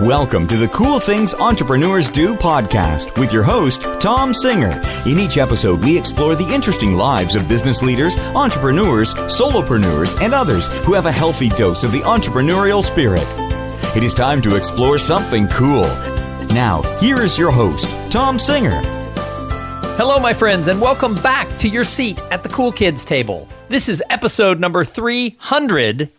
Welcome to the Cool Things Entrepreneurs Do podcast with your host, Tom Singer. In each episode, we explore the interesting lives of business leaders, entrepreneurs, solopreneurs, and others who have a healthy dose of the entrepreneurial spirit. It is time to explore something cool. Now, here is your host, Tom Singer. Hello, my friends, and welcome back to your seat at the Cool Kids table. This is episode number 300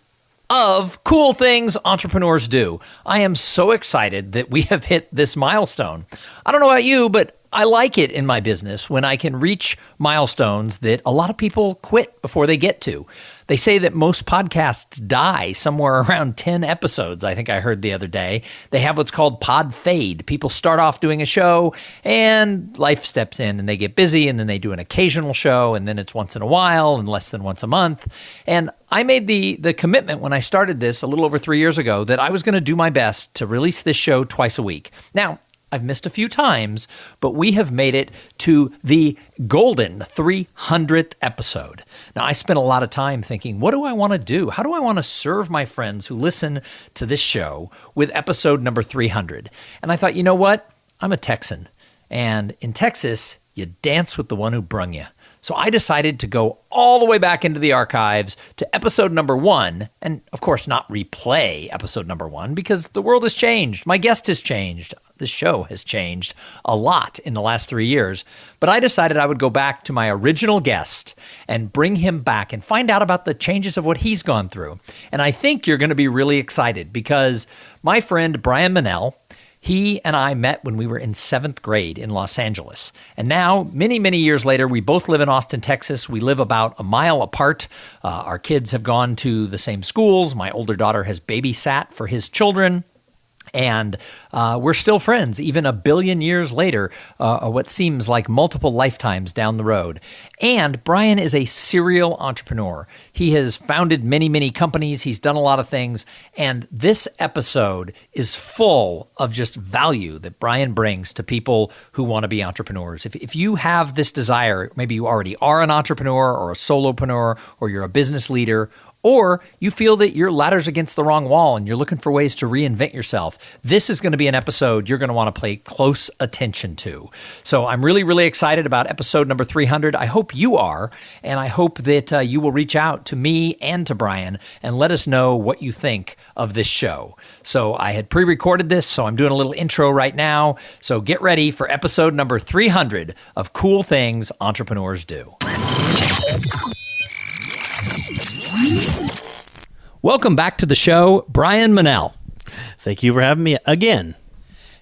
of Cool Things Entrepreneurs Do. I am so excited that we have hit this milestone. I don't know about you, but I like it in my business when I can reach milestones that a lot of people quit before they get to. They say that most podcasts die somewhere around 10 episodes, I think I heard the other day. They have what's called pod fade. People start off doing a show and life steps in and they get busy and then they do an occasional show and then it's once in a while and less than once a month. And I made the commitment when I started this a little over 3 years ago that I was going to do my best to release this show twice a week. Now, I've missed a few times, but we have made it to the golden 300th episode. Now, I spent a lot of time thinking, what do I want to do? How do I want to serve my friends who listen to this show with episode number 300? And I thought, you know what? I'm a Texan. And in Texas, you dance with the one who brung you. So I decided to go all the way back into the archives to episode number 1, and of course not replay episode number 1 because the world has changed. My guest has changed. The show has changed a lot in the last 3 years. But I decided I would go back to my original guest and bring him back and find out about the changes of what he's gone through. And I think you're going to be really excited because my friend Bryan Menell, he and I met when we were in 7th grade in Los Angeles. And now, many, many years later, we both live in Austin, Texas. We live about a mile apart. Our kids have gone to the same schools. My older daughter has babysat for his children. And we're still friends, even a billion years later, what seems like multiple lifetimes down the road. And Bryan is a serial entrepreneur. He has founded many, many companies. He's done a lot of things. And this episode is full of just value that Bryan brings to people who want to be entrepreneurs. If you have this desire, maybe you already are an entrepreneur or a solopreneur, or you're a business leader, or you feel that your ladder's against the wrong wall and you're looking for ways to reinvent yourself, this is going to be an episode you're going to want to pay close attention to. So I'm really, really excited about episode number 300. I hope you are, and I hope that you will reach out to me and to Bryan and let us know what you think of this show. So I had pre-recorded this, so I'm doing a little intro right now. So get ready for episode number 300 of Cool Things Entrepreneurs Do. Welcome back to the show, Bryan Menell. Thank you for having me again.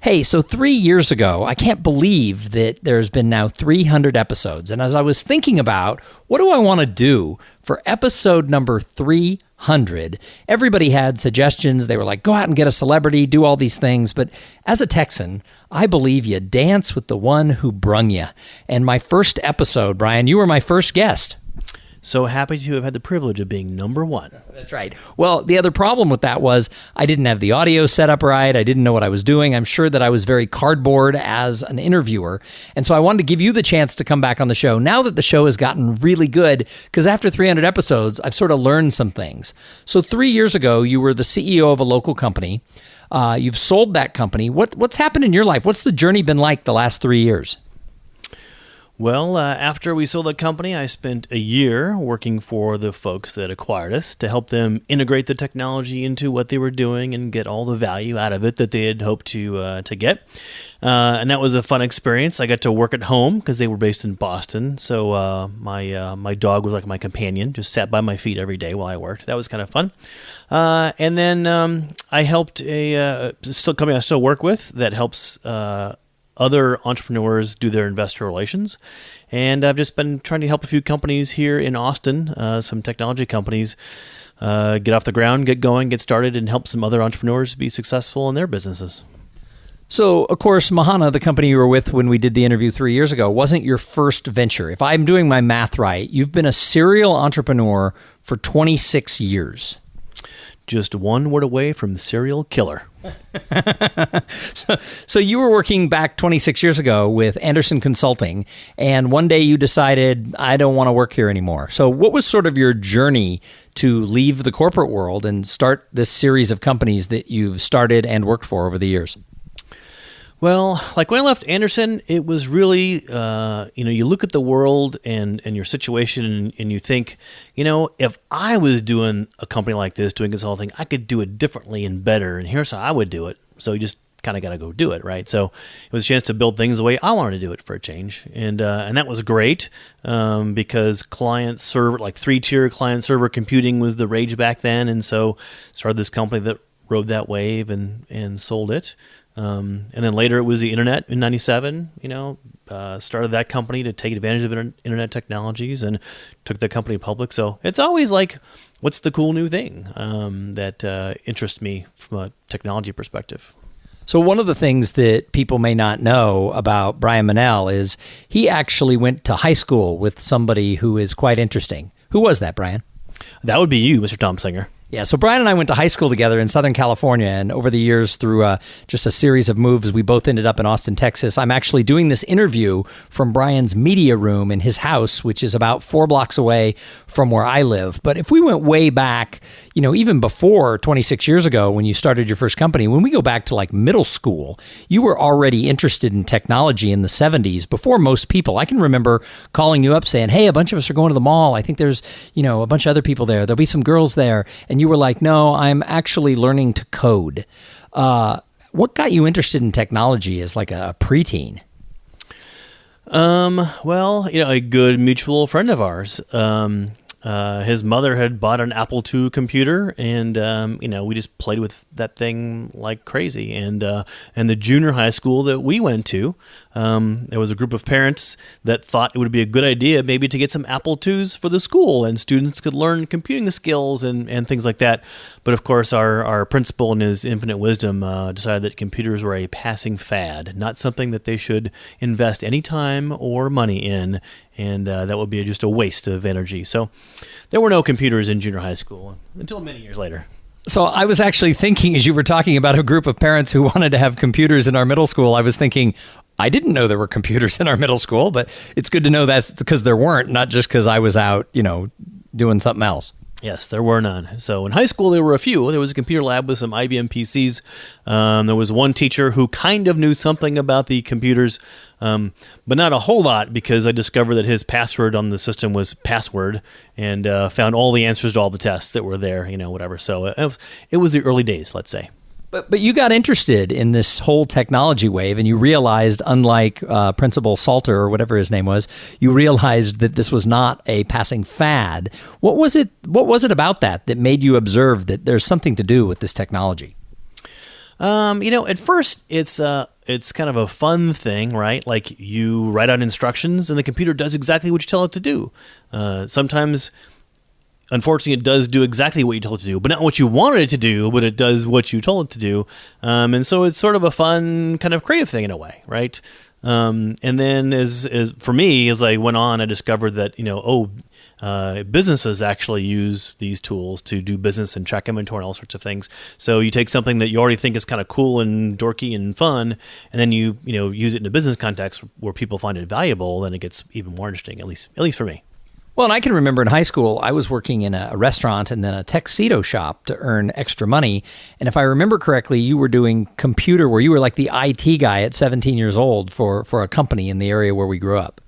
Hey, so 3 years ago, I can't believe that there's been now 300 episodes. And as I was thinking about what do I want to do for episode number 300, everybody had suggestions. They were like, go out and get a celebrity, do all these things. But as a Texan, I believe you dance with the one who brung you. And my first episode, Bryan, you were my first guest. So happy to have had the privilege of being number 1. That's right. Well, the other problem with that was I didn't have the audio set up right. I didn't know what I was doing. I'm sure that I was very cardboard as an interviewer. And so I wanted to give you the chance to come back on the show now that the show has gotten really good, because after 300 episodes, I've sort of learned some things. So 3 years ago, you were the CEO of a local company. You've sold that company. What's happened in your life? What's the journey been like the last 3 years? Well, after we sold the company, I spent a year working for the folks that acquired us to help them integrate the technology into what they were doing and get all the value out of it that they had hoped to get. And that was a fun experience. I got to work at home because they were based in Boston. So my dog was like my companion, just sat by my feet every day while I worked. That was kind of fun. And then I helped a company I still work with that helps other entrepreneurs do their investor relations. And I've just been trying to help a few companies here in Austin, some technology companies, get off the ground, get going, get started, and help some other entrepreneurs be successful in their businesses. So, of course, Mahana, the company you were with when we did the interview 3 years ago, wasn't your first venture. If I'm doing my math right, you've been a serial entrepreneur for 26 years. just one word away from serial killer. So you were working back 26 years ago with Andersen Consulting, and one day you decided, I don't want to work here anymore. So what was sort of your journey to leave the corporate world and start this series of companies that you've started and worked for over the years? Well, like when I left Andersen, it was really, you look at the world and your situation and you think, if I was doing a company like this, doing consulting, I could do it differently and better. And here's how I would do it. So you just kind of got to go do it, right? So it was a chance to build things the way I wanted to do it for a change. And that was great because client server, like 3-tier client server computing was the rage back then. And so started this company that rode that wave and sold it. And then later it was the internet in 97, started that company to take advantage of internet technologies and took the company public. So it's always like, what's the cool new thing that interests me from a technology perspective? So one of the things that people may not know about Bryan Menell is he actually went to high school with somebody who is quite interesting. Who was that, Bryan? That would be you, Mr. Tom Singer. Yeah, so Bryan and I went to high school together in Southern California, and over the years, through just a series of moves, we both ended up in Austin, Texas. I'm actually doing this interview from Bryan's media room in his house, which is about 4 blocks away from where I live. But if we went way back, even before 26 years ago when you started your first company, when we go back to like middle school, you were already interested in technology in the 70s before most people. I can remember calling you up saying, hey, a bunch of us are going to the mall. I think there's, a bunch of other people there. There'll be some girls there. And you were like, no, I'm actually learning to code. What got you interested in technology as like a preteen? Well, a good mutual friend of ours, his mother had bought an Apple II computer, and we just played with that thing like crazy. And the junior high school that we went to, there was a group of parents that thought it would be a good idea maybe to get some Apple IIs for the school, and students could learn computing skills and things like that. But of course, our principal, in his infinite wisdom, decided that computers were a passing fad, not something that they should invest any time or money in. And that would be just a waste of energy. So there were no computers in junior high school until many years later. So I was actually thinking, as you were talking about a group of parents who wanted to have computers in our middle school, I was thinking, I didn't know there were computers in our middle school, but it's good to know that's because there weren't, not just because I was out, doing something else. Yes, there were none. So in high school, there were a few. There was a computer lab with some IBM PCs. There was one teacher who kind of knew something about the computers, but not a whole lot, because I discovered that his password on the system was password, and found all the answers to all the tests that were there, whatever. So it was the early days, let's say. But you got interested in this whole technology wave, and you realized, unlike Principal Salter or whatever his name was, you realized that this was not a passing fad. What was it about that made you observe that there's something to do with this technology? At first it's kind of a fun thing, right? Like you write out instructions and the computer does exactly what you tell it to do. Sometimes, unfortunately, it does do exactly what you told it to do, but not what you wanted it to do, but it does what you told it to do. And so it's sort of a fun kind of creative thing in a way, right? And then as for me, as I went on, I discovered that, businesses actually use these tools to do business and track inventory and all sorts of things. So you take something that you already think is kind of cool and dorky and fun, and then you use it in a business context where people find it valuable, then it gets even more interesting, at least for me. Well, and I can remember in high school, I was working in a restaurant and then a tuxedo shop to earn extra money. And if I remember correctly, you were doing computer, where you were like the IT guy at 17 years old for a company in the area where we grew up.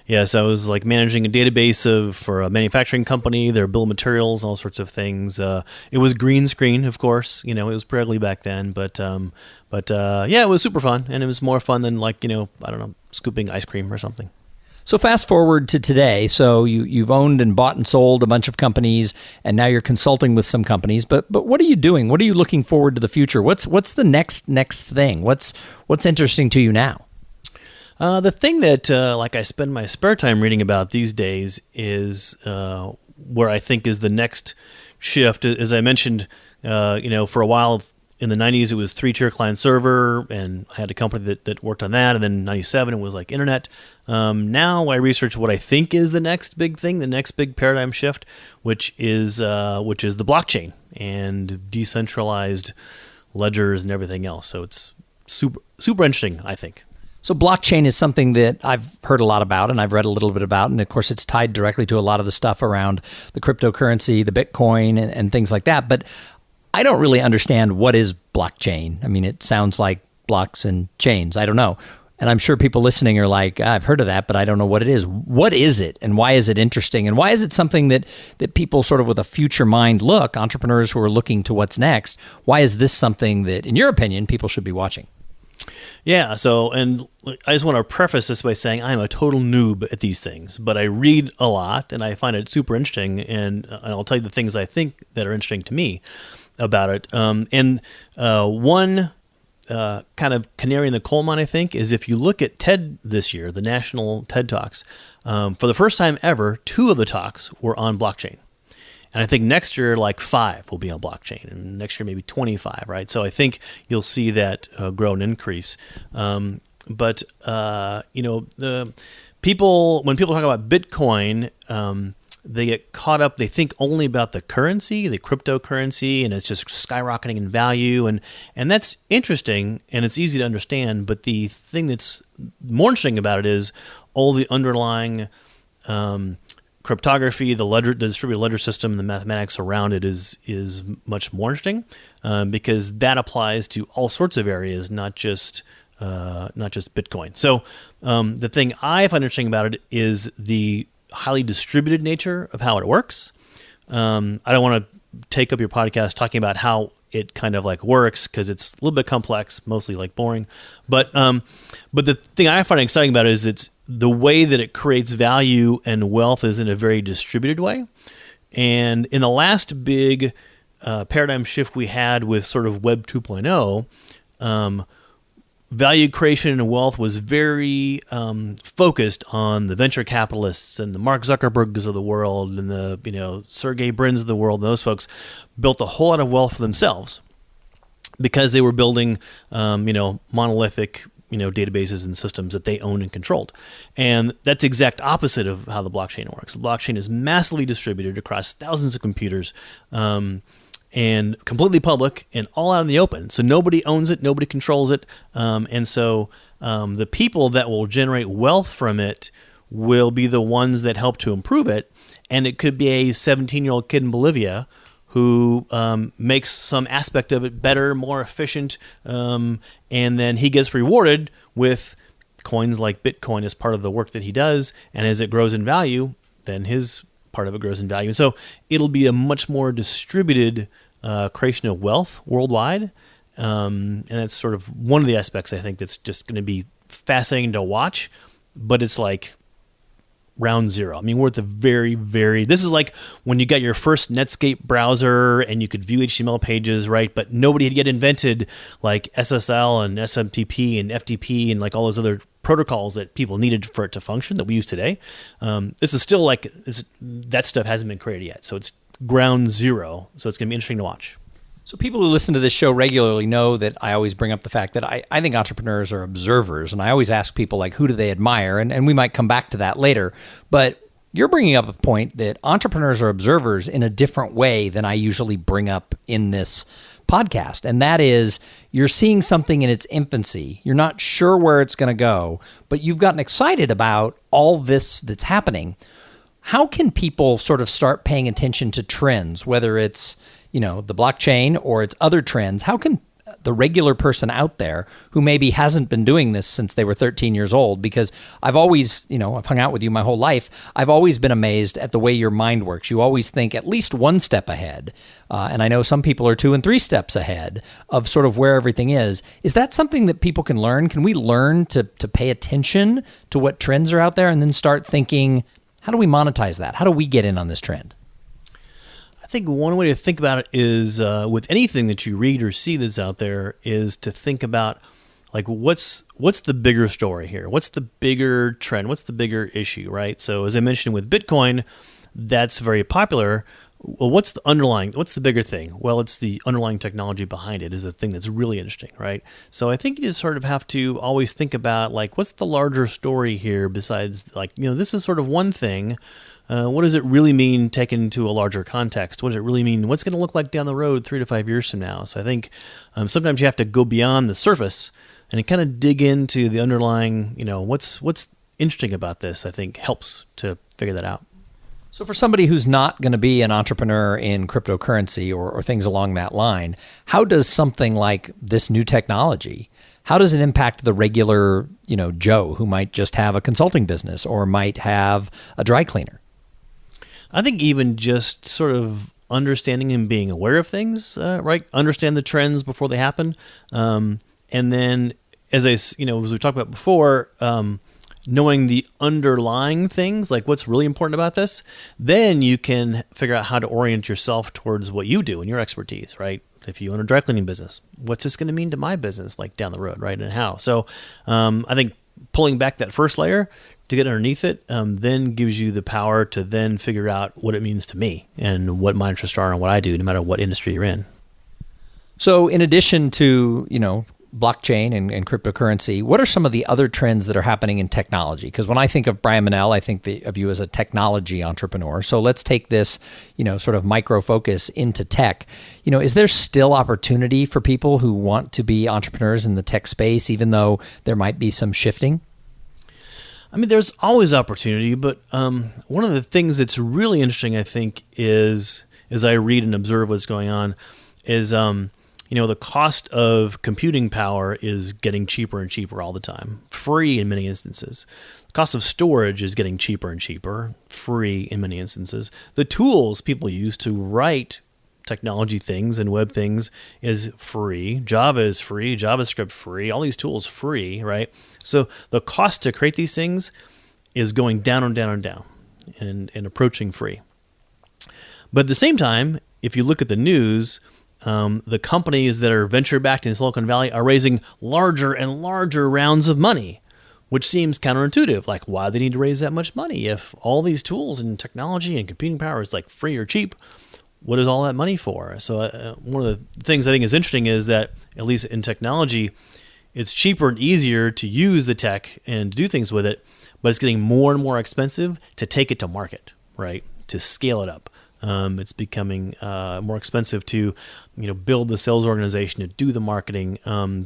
Yes, I was like managing a database for a manufacturing company, their bill of materials, all sorts of things. It was green screen, of course. It was pretty ugly back then, but it was super fun, and it was more fun than scooping ice cream or something. So fast forward to today. So you've owned and bought and sold a bunch of companies, and now you're consulting with some companies. But what are you doing? What are you looking forward to the future? What's the next thing? What's interesting to you now? The thing that I spend my spare time reading about these days is where I think is the next shift. As I mentioned, for a while, in the 90s, it was 3-tier client server, and I had a company that worked on that. And then 97, it was like internet. Now I research what I think is the next big thing, the next big paradigm shift, which is the blockchain and decentralized ledgers and everything else. So it's super interesting, I think. So blockchain is something that I've heard a lot about and I've read a little bit about. And of course, it's tied directly to a lot of the stuff around the cryptocurrency, the Bitcoin and things like that. But I don't really understand what is blockchain. I mean, it sounds like blocks and chains. I don't know. And I'm sure people listening are like, I've heard of that, but I don't know what it is. What is it and why is it interesting? And why is it something that people sort of with a future mind look, entrepreneurs who are looking to what's next, why is this something that, in your opinion, people should be watching? Yeah, so, and I just want to preface this by saying I'm a total noob at these things, but I read a lot and I find it super interesting, and I'll tell you the things I think that are interesting to me about it. One kind of canary in the coal mine, I think, is if you look at TED this year, the national TED Talks, for the first time ever, 2 of the talks were on blockchain. And I think next year, like 5 will be on blockchain, and next year maybe 25, right? So I think you'll see that grow and increase. The people, when people talk about Bitcoin, they get caught up. They think only about the currency, the cryptocurrency, and it's just skyrocketing in value, and that's interesting and it's easy to understand. But the thing that's more interesting about it is all the underlying cryptography, the distributed ledger system, and the mathematics around it is much more interesting because that applies to all sorts of areas, not just Bitcoin. So the thing I find interesting about it is the highly distributed nature of how it works. I don't want to take up your podcast talking about how it kind of like works because it's a little bit complex, mostly like boring. But the thing I find exciting about it is it's the way that it creates value and wealth is in a very distributed way. And in the last big paradigm shift we had with sort of Web 2.0, value creation and wealth was very focused on the venture capitalists and the Mark Zuckerbergs of the world and the Sergey Brins of the world. And those folks built a whole lot of wealth for themselves because they were building monolithic databases and systems that they owned and controlled. And that's the exact opposite of how the blockchain works. The blockchain is massively distributed across thousands of computers. And completely public and all out in the open. So nobody owns it, nobody controls it. And so the people that will generate wealth from it will be the ones that help to improve it. And it could be a 17-year-old kid in Bolivia who makes some aspect of it better, more efficient, and then he gets rewarded with coins like Bitcoin as part of the work that he does. And as it grows in value, then his part of it grows in value. And so it'll be a much more distributed creation of wealth worldwide. And that's sort of one of the aspects I think that's just going to be fascinating to watch, but it's like round zero. I mean, we're at the very, this is like when you got your first Netscape browser and you could view HTML pages, right? But nobody had yet invented like SSL and SMTP and FTP and like all those other protocols that people needed for it to function that we use today. This is still like, that stuff hasn't been created yet. So it's ground zero. So it's going to be interesting to watch. So people who listen to this show regularly know that I always bring up the fact that I think entrepreneurs are observers. And I always ask people, like, who do they admire? And we might come back to that later. But you're bringing up a point that entrepreneurs are observers in a different way than I usually bring up in this podcast. And that is, you're seeing something in its infancy. You're not sure where it's going to go, but you've gotten excited about all this that's happening. How can people sort of start paying attention to trends, whether it's the blockchain or it's other trends? How can the regular person out there who maybe hasn't been doing this since they were 13 years old, because I've always, I've hung out with you my whole life, I've always been amazed at the way your mind works. You always think at least one step ahead. And I know some people are 2 and 3 steps ahead of sort of where everything is. Is that something that people can learn? Can we learn to pay attention to what trends are out there and then start thinking, how do we monetize that? How do we get in on this trend? I think one way to think about it is with anything that you read or see that's out there is to think about like what's the bigger story here? What's the bigger trend? What's the bigger issue, right? So as I mentioned with Bitcoin, that's very popular, well, what's the bigger thing? Well, it's the underlying technology behind it is the thing that's really interesting, right? So I think you just sort of have to always think about, like, what's the larger story here besides, like, this is sort of one thing. What does it really mean taken into a larger context? What does it really mean? What's going to look like down the road 3 to 5 years from now? So I think sometimes you have to go beyond the surface and kind of dig into the underlying, what's interesting about this, I think helps to figure that out. So for somebody who's not going to be an entrepreneur in cryptocurrency or things along that line, how does something like this new technology, how does it impact the regular, Joe who might just have a consulting business or might have a dry cleaner? I think even just sort of understanding and being aware of things, right? Understand the trends before they happen. And then as as we talked about before, knowing the underlying things, like what's really important about this, then you can figure out how to orient yourself towards what you do and your expertise, right? If you own a dry cleaning business, what's this going to mean to my business, like down the road, right? And how? So I think pulling back that first layer to get underneath it then gives you the power to then figure out what it means to me and what my interests are and what I do, no matter what industry you're in. So in addition to, blockchain and cryptocurrency, what are some of the other trends that are happening in technology? Because when I think of Bryan Menell, I think of you as a technology entrepreneur. So let's take this, sort of micro focus into tech. Is there still opportunity for people who want to be entrepreneurs in the tech space, even though there might be some shifting? I mean, there's always opportunity, but one of the things that's really interesting, I think, is as I read and observe what's going on, is the cost of computing power is getting cheaper and cheaper all the time, free in many instances. The cost of storage is getting cheaper and cheaper, free in many instances. The tools people use to write technology things and web things is free. Java is free, JavaScript free, all these tools free, right? So the cost to create these things is going down and down and down and approaching free. But at the same time, if you look at the news, the companies that are venture-backed in Silicon Valley are raising larger and larger rounds of money, which seems counterintuitive. Like, why do they need to raise that much money if all these tools and technology and computing power is like free or cheap? What is all that money for? So one of the things I think is interesting is that, at least in technology, it's cheaper and easier to use the tech and to do things with it, but it's getting more and more expensive to take it to market, right? To scale it up. It's becoming more expensive to, build the sales organization, to do the marketing,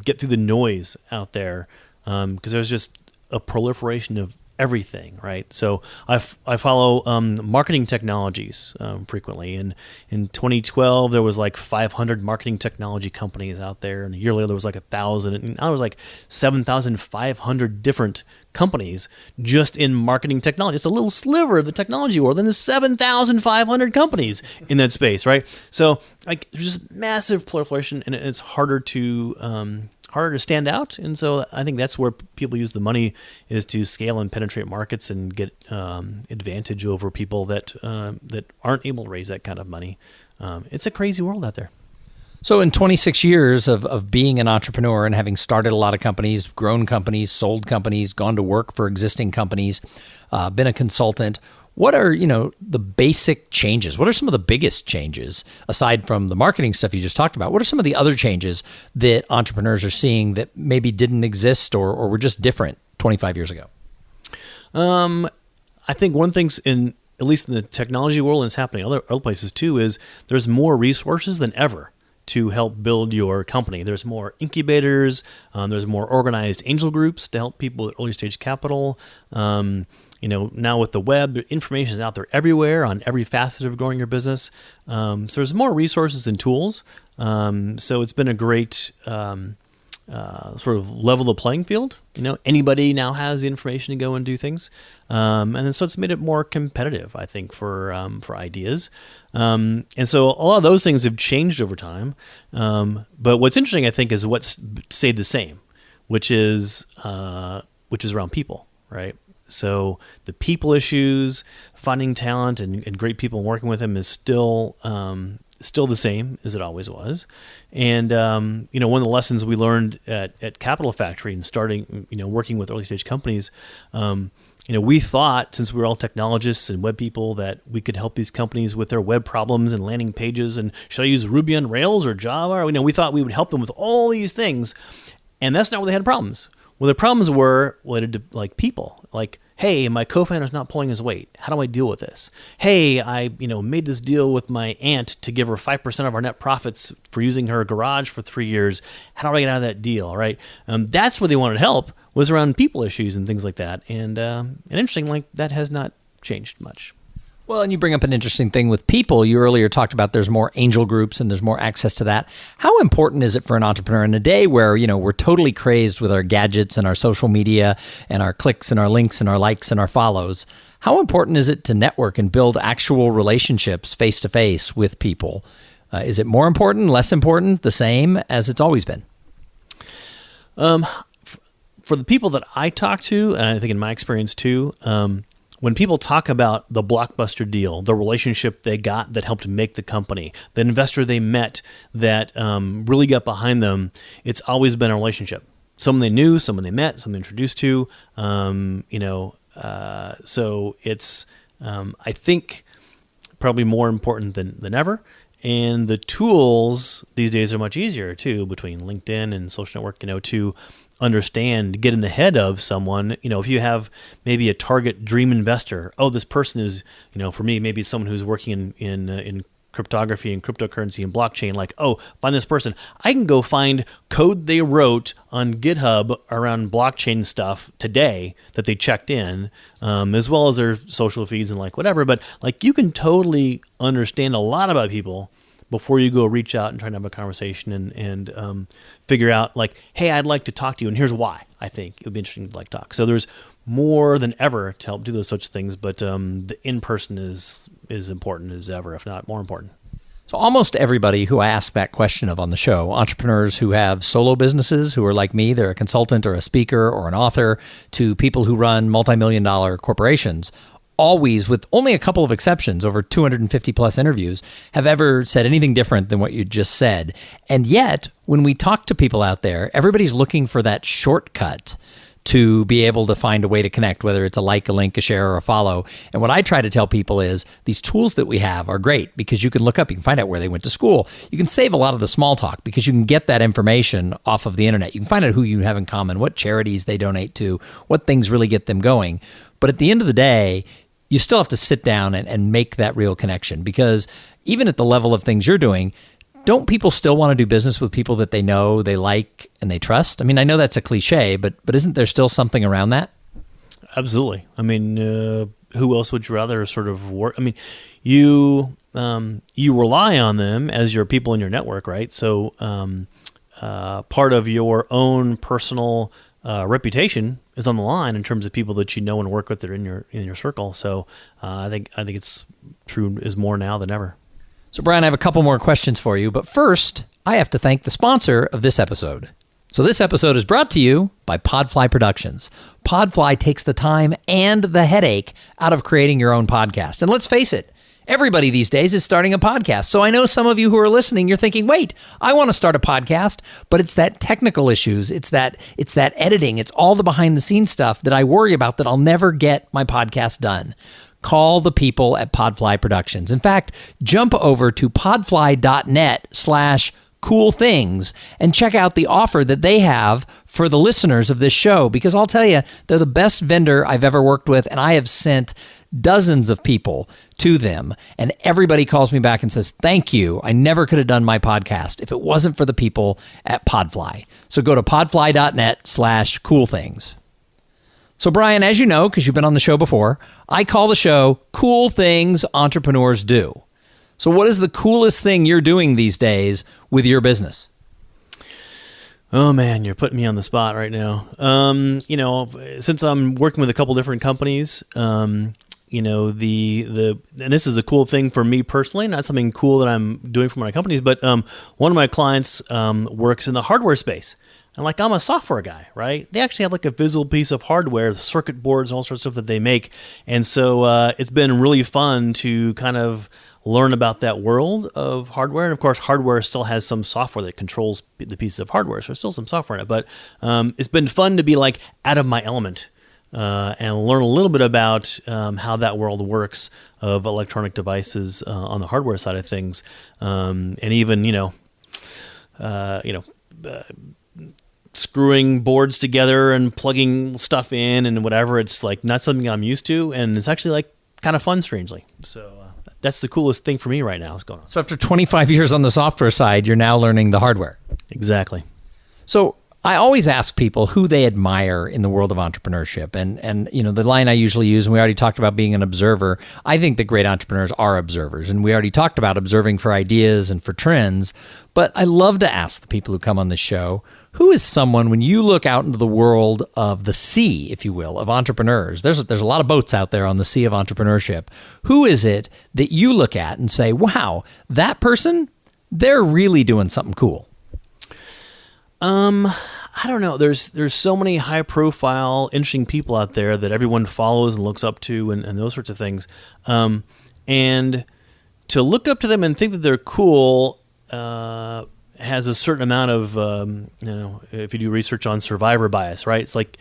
get through the noise out there, because there's just a proliferation of everything, right? So I follow marketing technologies frequently, and in 2012 there was like 500 marketing technology companies out there, and a year later there was like 1,000, and now there was like 7,500 different companies just in marketing technology. It's a little sliver of the technology world, and there's 7,500 companies in that space, right? So like there's just massive proliferation, and it's harder to stand out. And so I think that's where people use the money, is to scale and penetrate markets and get advantage over people that aren't able to raise that kind of money. It's a crazy world out there. So in 26 years of being an entrepreneur and having started a lot of companies, grown companies, sold companies, gone to work for existing companies, been a consultant, what are, the basic changes? What are some of the biggest changes, aside from the marketing stuff you just talked about? What are some of the other changes that entrepreneurs are seeing that maybe didn't exist or were just different 25 years ago? I think one thing, at least in the technology world, and it's happening other places too, is there's more resources than ever to help build your company. There's more incubators, there's more organized angel groups to help people at early stage capital. Now with the web, information is out there everywhere on every facet of growing your business. So there's more resources and tools. So it's been a great sort of level the playing field. Anybody now has the information to go and do things. And then so it's made it more competitive, I think, for ideas. And so a lot of those things have changed over time. But what's interesting, I think, is what's stayed the same, which is around people, right? So the people issues, finding talent and great people and working with them is still the same as it always was. And, one of the lessons we learned at Capital Factory and starting, working with early stage companies, we thought, since we were all technologists and web people, that we could help these companies with their web problems and landing pages. And should I use Ruby on Rails or Java? Or, we thought we would help them with all these things. And that's not where they had problems. Well, the problems were related to like people. Like, hey, my co-founder's not pulling his weight. How do I deal with this? Hey, I made this deal with my aunt to give her 5% of our net profits for using her garage for 3 years. How do I get out of that deal, right? That's where they wanted help, was around people issues and things like that. And interesting, like that has not changed much. Well, and you bring up an interesting thing with people. You earlier talked about there's more angel groups and there's more access to that. How important is it for an entrepreneur in a day where, we're totally crazed with our gadgets and our social media and our clicks and our links and our likes and our follows? How important is it to network and build actual relationships face to face with people? Is it more important, less important, the same as it's always been? For the people that I talk to, and I think in my experience too, when people talk about the blockbuster deal, the relationship they got that helped make the company, the investor they met that really got behind them, it's always been a relationship. Someone they knew, someone they met, someone they introduced to. So it's, I think, probably more important than ever. And the tools these days are much easier too, between LinkedIn and social network, to understand, get in the head of someone. If you have maybe a target dream investor, this person is, for me, maybe it's someone who's working in cryptography and cryptocurrency and blockchain, like, find this person. I can go find code they wrote on GitHub around blockchain stuff today that they checked in, as well as their social feeds and like whatever. But like, you can totally understand a lot about people before you go reach out and try to have a conversation and figure out like, hey, I'd like to talk to you, and here's why I think it would be interesting to like talk. So there's more than ever to help do those such things, but the in-person is important as ever, if not more important. So almost everybody who I ask that question of on the show, entrepreneurs who have solo businesses, who are like me, they're a consultant or a speaker or an author, to people who run multi-million-dollar corporations, always, with only a couple of exceptions, over 250 plus interviews, have ever said anything different than what you just said. And yet, when we talk to people out there, everybody's looking for that shortcut to be able to find a way to connect, whether it's a like, a link, a share, or a follow. And what I try to tell people is these tools that we have are great because you can look up, you can find out where they went to school. You can save a lot of the small talk because you can get that information off of the internet. You can find out who you have in common, what charities they donate to, what things really get them going. But at the end of the day, you still have to sit down and make that real connection, because even at the level of things you're doing, don't people still want to do business with people that they know, they like, and they trust? I mean, I know that's a cliche, but isn't there still something around that? Absolutely. I mean, who else would you rather sort of work? I mean, you rely on them as your people in your network, right? So part of your own personal reputation is on the line in terms of people that you know and work with that are in your circle. So I think it's true is more now than ever. So Bryan, I have a couple more questions for you, but first I have to thank the sponsor of this episode. So this episode is brought to you by Podfly Productions. Podfly takes the time and the headache out of creating your own podcast. And let's face it, everybody these days is starting a podcast. So I know some of you who are listening, you're thinking, wait, I want to start a podcast, but it's that technical issues. It's that editing. It's all the behind the scenes stuff that I worry about that I'll never get my podcast done. Call the people at Podfly Productions. In fact, jump over to podfly.net/cool things and check out the offer that they have for the listeners of this show, because I'll tell you, they're the best vendor I've ever worked with, and I have sent dozens of people to them, and everybody calls me back and says, thank you. I never could have done my podcast if it wasn't for the people at Podfly. So go to podfly.net/cool things. So Bryan, as you know, because you've been on the show before, I call the show Cool Things Entrepreneurs Do. So what is the coolest thing you're doing these days with your business? Oh man, you're putting me on the spot right now. Since I'm working with a couple different companies, and this is a cool thing for me personally, not something cool that I'm doing for my companies, but one of my clients works in the hardware space. And I'm a software guy, right? They actually have a physical piece of hardware, circuit boards, all sorts of stuff that they make. And so it's been really fun to kind of learn about that world of hardware. And of course, hardware still has some software that controls the pieces of hardware. So there's still some software in it. But it's been fun to be out of my element and learn a little bit about how that world works of electronic devices on the hardware side of things, and even screwing boards together and plugging stuff in and whatever. It's like not something I'm used to, and it's actually like kind of fun, strangely. So that's the coolest thing for me right now is going on. So after 25 years on the software side, you're now learning the hardware. Exactly. So I always ask people who they admire in the world of entrepreneurship. And the line I usually use, and we already talked about being an observer, I think that great entrepreneurs are observers. And we already talked about observing for ideas and for trends. But I love to ask the people who come on the show, who is someone, when you look out into the world of the sea, if you will, of entrepreneurs, there's a lot of boats out there on the sea of entrepreneurship. Who is it that you look at and say, wow, that person, they're really doing something cool? I don't know. There's so many high profile, interesting people out there that everyone follows and looks up to and those sorts of things. And to look up to them and think that they're cool has a certain amount of, if you do research on survivor bias, right? It's like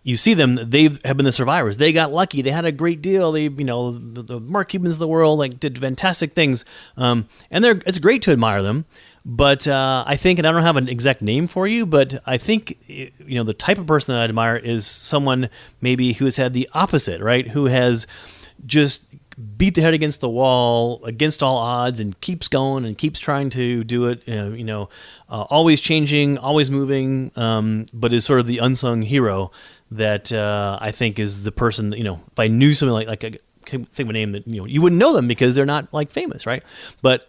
you see them, they have been the survivors. They got lucky. They had a great deal. They, the Mark Cubans of the world, like did fantastic things. And it's great to admire them. But I think, and I don't have an exact name for you, but I think, the type of person that I admire is someone maybe who has had the opposite, right? Who has just beat the head against the wall, against all odds, and keeps going and keeps trying to do it, always changing, always moving, but is sort of the unsung hero that I think is the person, if I knew something like a think of a name that you wouldn't know them because they're not like famous, right? But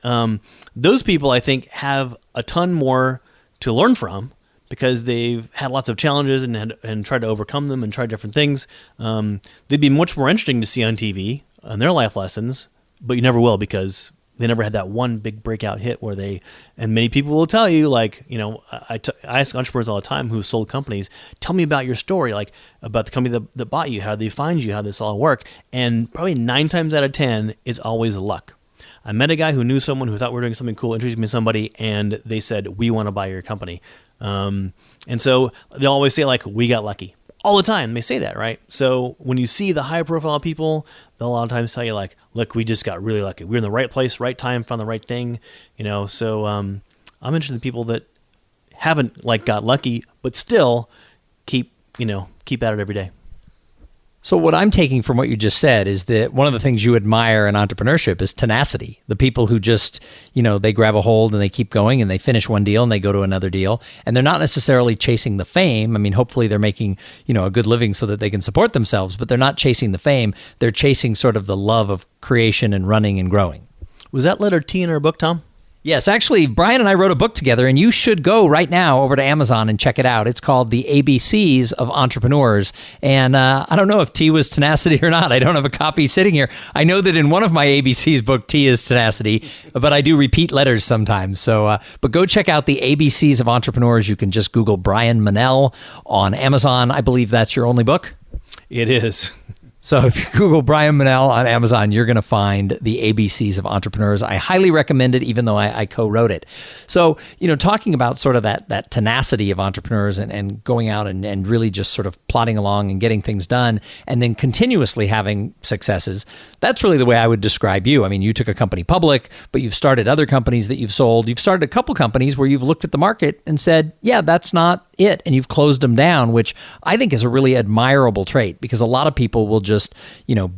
those people, I think, have a ton more to learn from because they've had lots of challenges and tried to overcome them and tried different things. They'd be much more interesting to see on TV and their life lessons, but you never will because they never had that one big breakout hit where and many people will tell you, like, I ask entrepreneurs all the time who sold companies, tell me about your story, like about the company that bought you, how did they find you, how did this all work? And probably 9 times out of 10, it's always luck. I met a guy who knew someone who thought we were doing something cool, introduced me to somebody, and they said, we want to buy your company. And so they'll always say, like, we got lucky. All the time, they say that, right? So when you see the high-profile people, they'll a lot of times tell you, like, look, we just got really lucky. We were in the right place, right time, found the right thing, So I'm interested in people that haven't, got lucky, but still keep at it every day. So what I'm taking from what you just said is that one of the things you admire in entrepreneurship is tenacity. The people who just, they grab a hold and they keep going and they finish one deal and they go to another deal. And they're not necessarily chasing the fame. I mean, hopefully they're making, a good living so that they can support themselves, but they're not chasing the fame. They're chasing sort of the love of creation and running and growing. Was that letter T in our book, Tom? Yes, actually, Bryan and I wrote a book together, and you should go right now over to Amazon and check it out. It's called The ABCs of Entrepreneurs. And I don't know if T was tenacity or not. I don't have a copy sitting here. I know that in one of my ABCs book, T is tenacity, but I do repeat letters sometimes. So, but go check out The ABCs of Entrepreneurs. You can just Google Bryan Menell on Amazon. I believe that's your only book. It is. So if you Google Bryan Menell on Amazon, you're going to find The ABCs of Entrepreneurs. I highly recommend it, even though I co-wrote it. So, talking about sort of that tenacity of entrepreneurs and going out and really just sort of plodding along and getting things done and then continuously having successes, that's really the way I would describe you. I mean, you took a company public, but you've started other companies that you've sold. You've started a couple companies where you've looked at the market and said, yeah, that's not it. And you've closed them down, which I think is a really admirable trait because a lot of people will just,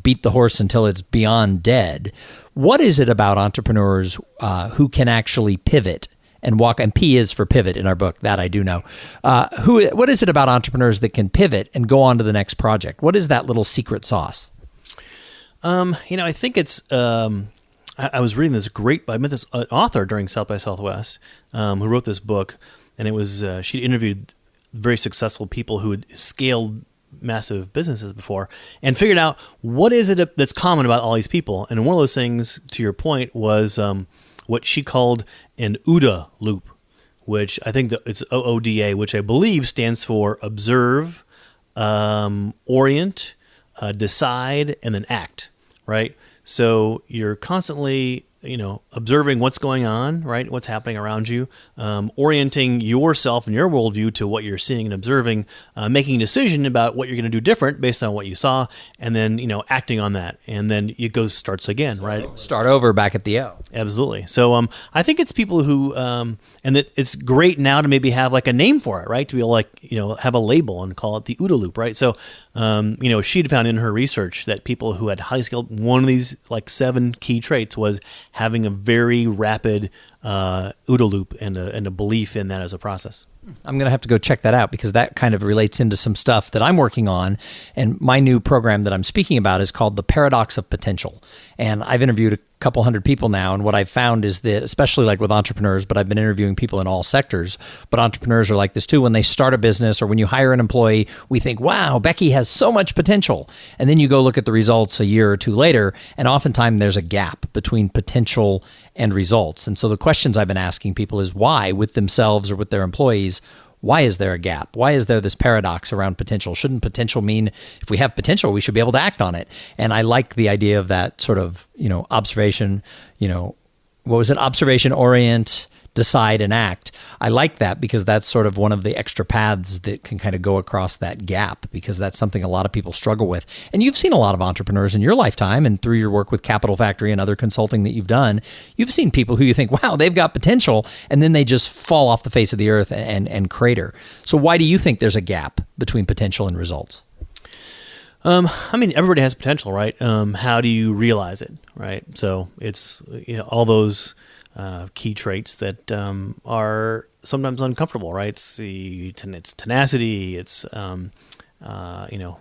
beat the horse until it's beyond dead. What is it about entrepreneurs who can actually pivot and walk? And P is for pivot in our book. That I do know. What is it about entrepreneurs that can pivot and go on to the next project? What is that little secret sauce? I think it's. I was reading this I met this author during South by Southwest who wrote this book, and it was she interviewed very successful people who had scaled massive businesses before and figured out what is it that's common about all these people. And one of those things, to your point, was what she called an OODA loop, which I think that it's OODA, which I believe stands for observe, orient, decide, and then act, right? So you're constantly, observing what's going on, right? What's happening around you, orienting yourself and your worldview to what you're seeing and observing, making a decision about what you're going to do different based on what you saw, and then, acting on that. And then it starts again, right? Start over back at the O. Absolutely. So I think it's people who, and it's great now to maybe have like a name for it, right? To be able have a label and call it the OODA loop, right? So, she'd found in her research that people who had highly skilled, one of these like 7 key traits was having a very rapid OODA loop and a belief in that as a process. I'm going to have to go check that out because that kind of relates into some stuff that I'm working on. And my new program that I'm speaking about is called The Paradox of Potential. And I've interviewed a couple hundred people now. And what I've found is that, especially like with entrepreneurs, but I've been interviewing people in all sectors, but entrepreneurs are like this too. When they start a business or when you hire an employee, we think, wow, Becky has so much potential. And then you go look at the results a year or two later, and oftentimes there's a gap between potential and results. And so the questions I've been asking people is why, with themselves or with their employees, why is there a gap? Why is there this paradox around potential? Shouldn't potential mean if we have potential, we should be able to act on it? And I like the idea of that sort of, observation, observation, orient, decide, and act. I like that because that's sort of one of the extra paths that can kind of go across that gap, because that's something a lot of people struggle with. And you've seen a lot of entrepreneurs in your lifetime and through your work with Capital Factory and other consulting that you've done, you've seen people who you think, wow, they've got potential, and then they just fall off the face of the earth and crater. So why do you think there's a gap between potential and results? Everybody has potential, right? How do you realize it, right? So it's all those key traits that are sometimes uncomfortable, right? It's tenacity. It's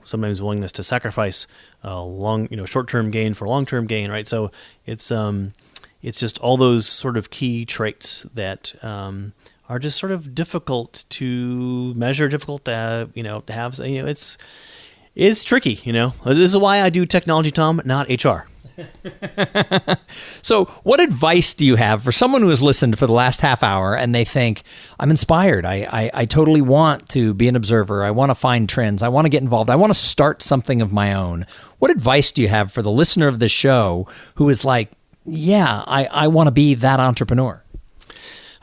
sometimes willingness to sacrifice short-term gain for long-term gain, right? So it's just all those sort of key traits that are just sort of difficult to measure, difficult to have. It's tricky. This is why I do technology, Tom, not HR. So what advice do you have for someone who has listened for the last half hour and they think, I'm inspired. I totally want to be an observer. I want to find trends. I want to get involved. I want to start something of my own. What advice do you have for the listener of this show who is like, yeah, I want to be that entrepreneur?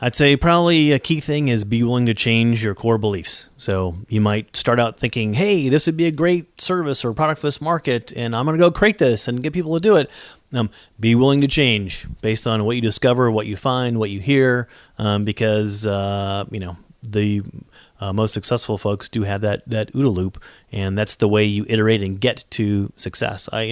I'd say probably a key thing is be willing to change your core beliefs. So you might start out thinking, hey, this would be a great service or product for this market, and I'm going to go create this and get people to do it. Be willing to change based on what you discover, what you find, what you hear, because the most successful folks do have that OODA loop, and that's the way you iterate and get to success. I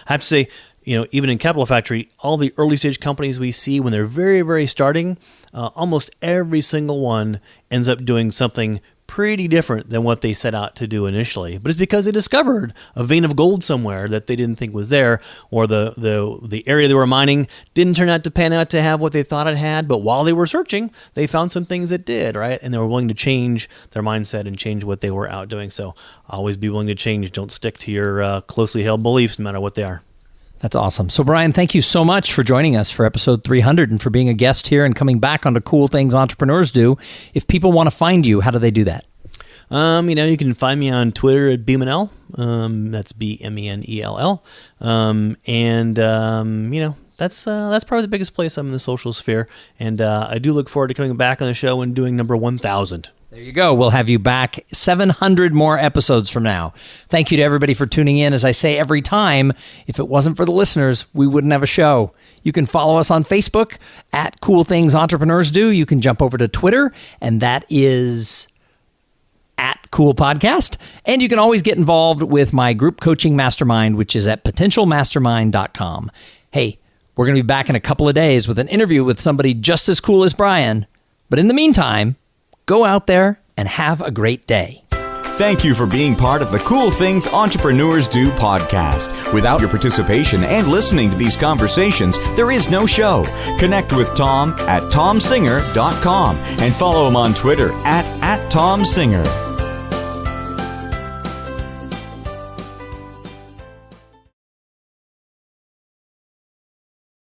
have to say, even in Capital Factory, all the early stage companies we see when they're very, very starting, almost every single one ends up doing something pretty different than what they set out to do initially. But it's because they discovered a vein of gold somewhere that they didn't think was there, or the area they were mining didn't turn out to pan out to have what they thought it had. But while they were searching, they found some things that did, right? And they were willing to change their mindset and change what they were out doing. So always be willing to change. Don't stick to your closely held beliefs, no matter what they are. That's awesome. So, Bryan, thank you so much for joining us for episode 300 and for being a guest here and coming back onto Cool Things Entrepreneurs Do. If people want to find you, how do they do that? You can find me on Twitter at bmenell. That's BMENELL. That's probably the biggest place I'm in the social sphere. And I do look forward to coming back on the show and doing number 1,000. There you go. We'll have you back 700 more episodes from now. Thank you to everybody for tuning in. As I say every time, if it wasn't for the listeners, we wouldn't have a show. You can follow us on Facebook at Cool Things Entrepreneurs Do. You can jump over to Twitter, and that is at Cool Podcast. And you can always get involved with my group coaching mastermind, which is at potentialmastermind.com. Hey, we're going to be back in a couple of days with an interview with somebody just as cool as Bryan. But in the meantime, go out there and have a great day. Thank you for being part of the Cool Things Entrepreneurs Do podcast. Without your participation and listening to these conversations, there is no show. Connect with Tom at tomsinger.com and follow him on Twitter at tomsinger.